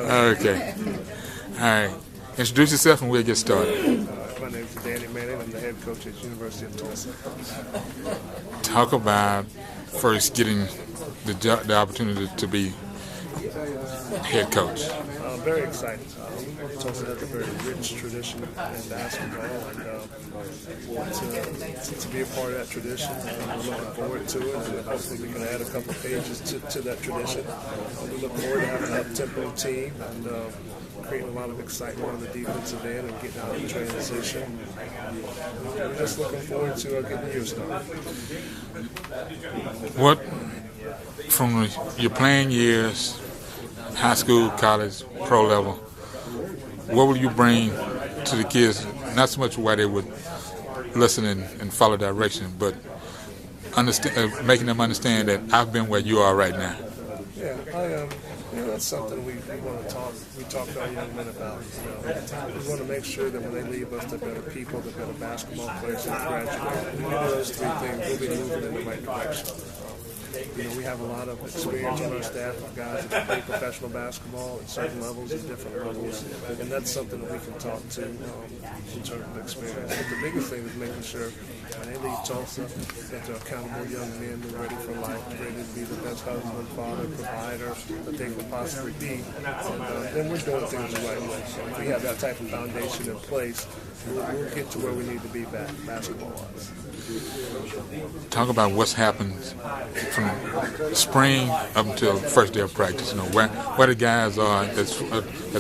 Okay. All right. Introduce yourself and we'll get started. My name is Danny Manning. I'm the head coach at University of Tulsa. Talk about first getting the opportunity to be head coach. Very excited. Tulsa has a very rich tradition in basketball, and want to be a part of that tradition. We're looking forward to it, and hopefully we can add a couple of pages to that tradition. We look forward to having a tempo team and creating a lot of excitement on the defensive end and getting out of the transition. We're just looking forward to getting the year started. What, from your playing years, high school, college, pro level, what will you bring to the kids, not so much why they would listen and follow direction, but making them understand that I've been where you are right now? Yeah, that's something we want to talk. We talk to our young men about. We want to make sure that when they leave us, they're better people, they're better basketball players, and graduate. If we do those three things, we'll be moving in the right direction. We have a lot of experience on our staff of guys that play professional basketball at certain levels, at different levels, and that's something that we can talk to in terms of experience. But the biggest thing is making sure when they leave Tulsa that they're accountable young men who are ready for life, ready to be the best husband, father, provider that they could possibly be. And then we're doing things the right way. So if we have that type of foundation in place, we'll get to where we need to be basketball-wise. Talk about what's happened from spring up until first day of practice. Where the guys are as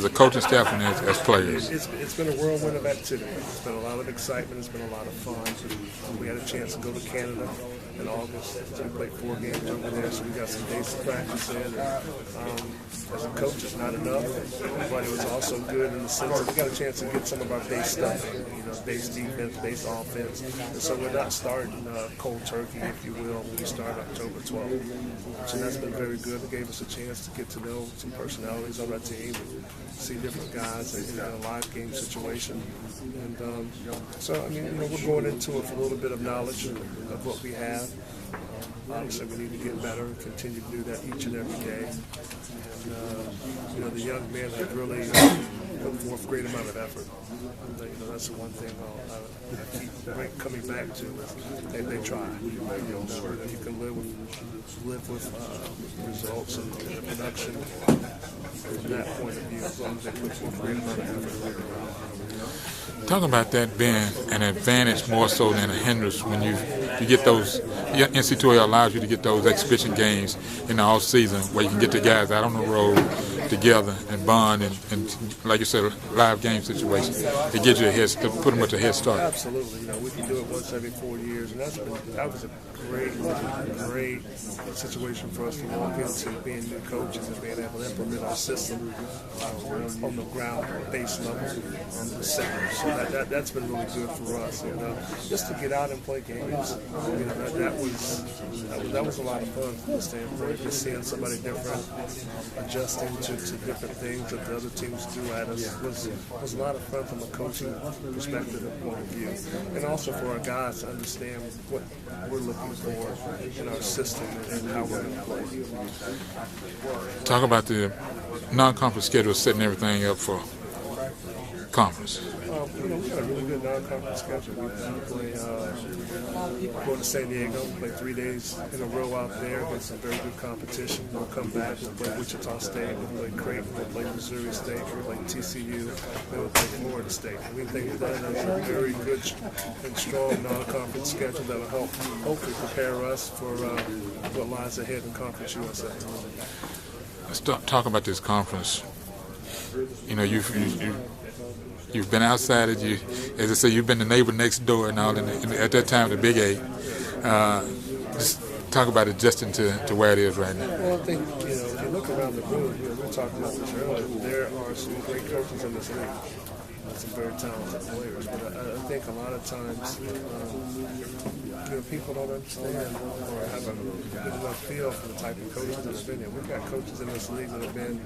a coaching staff and as players. It's been a whirlwind of activity. It's been a lot of excitement. It's been a lot of fun. We had a chance to go to Canada in August. We played 4 games over there, so we got some days to practice in. As a coach, it's not enough, but it was also good in the sense that we got a chance to get some of our base stuff in, base defense, base offense. And so we're not starting cold turkey, if you will, when we start October 12th. So that's been very good. It gave us a chance to get to know some personalities on our team, see different guys in a live game situation. And we're going into it with a little bit of knowledge of what we have. Obviously, we need to get better and continue to do that each and every day. And, the young men have really put forth a great amount of effort. That's the one thing I keep coming back to. They try. You can live with results and production from that point of view as long as they put forth a great amount of effort. Talk about that being an advantage more so than a hindrance when you get those. NCAA allows you to get those exhibition games in the off season where you can get the guys out on the road together and bond and like you said, live game situation. It gives you pretty much a head start. Absolutely. We can do it once every 4 years, and that was a great situation for us to walk into, being new coaches and being able to implement our system on the ground base level on the center. So that's been really good for us. Just to get out and play games, that was a lot of fun from the standpoint. Just seeing somebody different, adjusting to different things that the other teams do at us was a lot of fun from a coaching perspective and point of view. And also for our guys to understand what we're looking for in our system and how we're going to play. Talk about the non-conference schedule, setting everything up for conference. We got a really good non-conference schedule. We play go to San Diego, play 3 days in a row out there against some very good competition. We'll come back, we'll play Wichita State, we'll play Creighton, we'll play Missouri State, we'll play TCU, then we'll play Florida State. We think that is a very good and strong non-conference schedule that will help hopefully prepare us for what lies ahead in Conference USA. Let's talk about this conference. You've been outside it. As I say, you've been the neighbor next door and all. At that time, the Big 8. Just talk about adjusting to where it is right now. Well, I think if you look around the room, we were talking about this earlier. There are some great coaches in this league. some very talented players. But I think a lot of times, people don't understand or have a good enough feel for the type of coaches that have been here. We've got coaches in this league that have been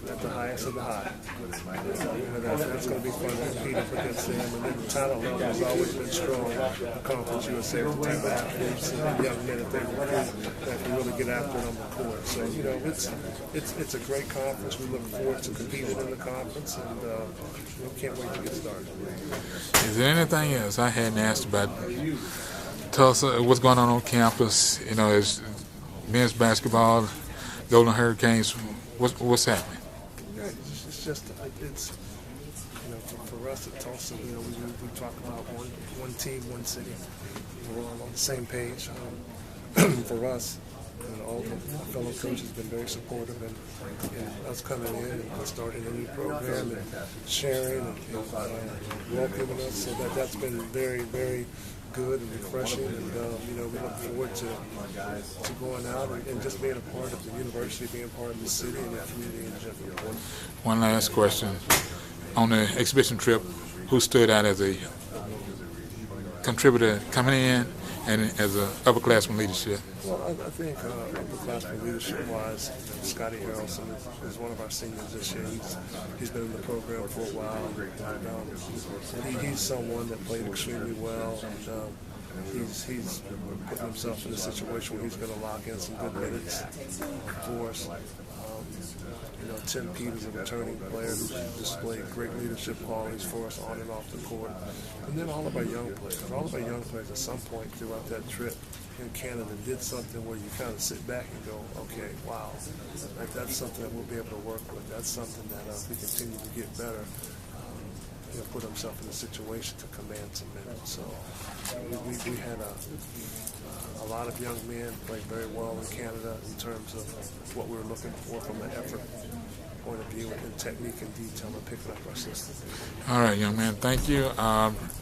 at the highest of the high. That's going to be fun to compete up against them. And then the talent level has always been strong. The Conference USA with the type of athletes and young men that they recruit that can really get after it on the court. So, it's a great conference. We look forward to competing in the conference, and can't wait to get started. Is there anything else I hadn't asked about Tulsa? What's going on campus? As men's basketball, Golden Hurricanes. What's happening? Yeah, it's just for us at Tulsa, we talk about one team, one city. We're all on the same page. For us, all the fellow coaches have been very supportive in us coming in and starting a new program and sharing and welcoming us. So that's been very, very good and refreshing. And we look forward to going out and just being a part of the university, being part of the city and the community in general. One last question: on the exhibition trip, who stood out as a contributor coming in and as an upperclassman leadership? Well, I think upperclassman leadership-wise, Scotty Harrelson is one of our seniors this year. He's been in the program for a while. He's someone that played extremely well. He's putting himself in a situation where he's going to lock in some good minutes for us. Tim Peters, a returning player who displayed great leadership qualities for us on and off the court. And then all of our young players. All of our young players at some point throughout that trip in Canada did something where you kind of sit back and go, okay, wow, that's something that we'll be able to work with. That's something that if we continue to get better, put himself in a situation to command some minutes. So we had a lot of young men played very well in Canada in terms of what we were looking for from an effort point of view and technique and detail and picking up our system. All right, young man, thank you.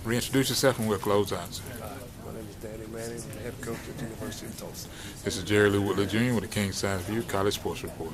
Reintroduce yourself and we'll close out. My name is Danny Manning, head coach at the University of Tulsa. This is Jerry Lee Woodley Jr. with the King Size View College Sports Report.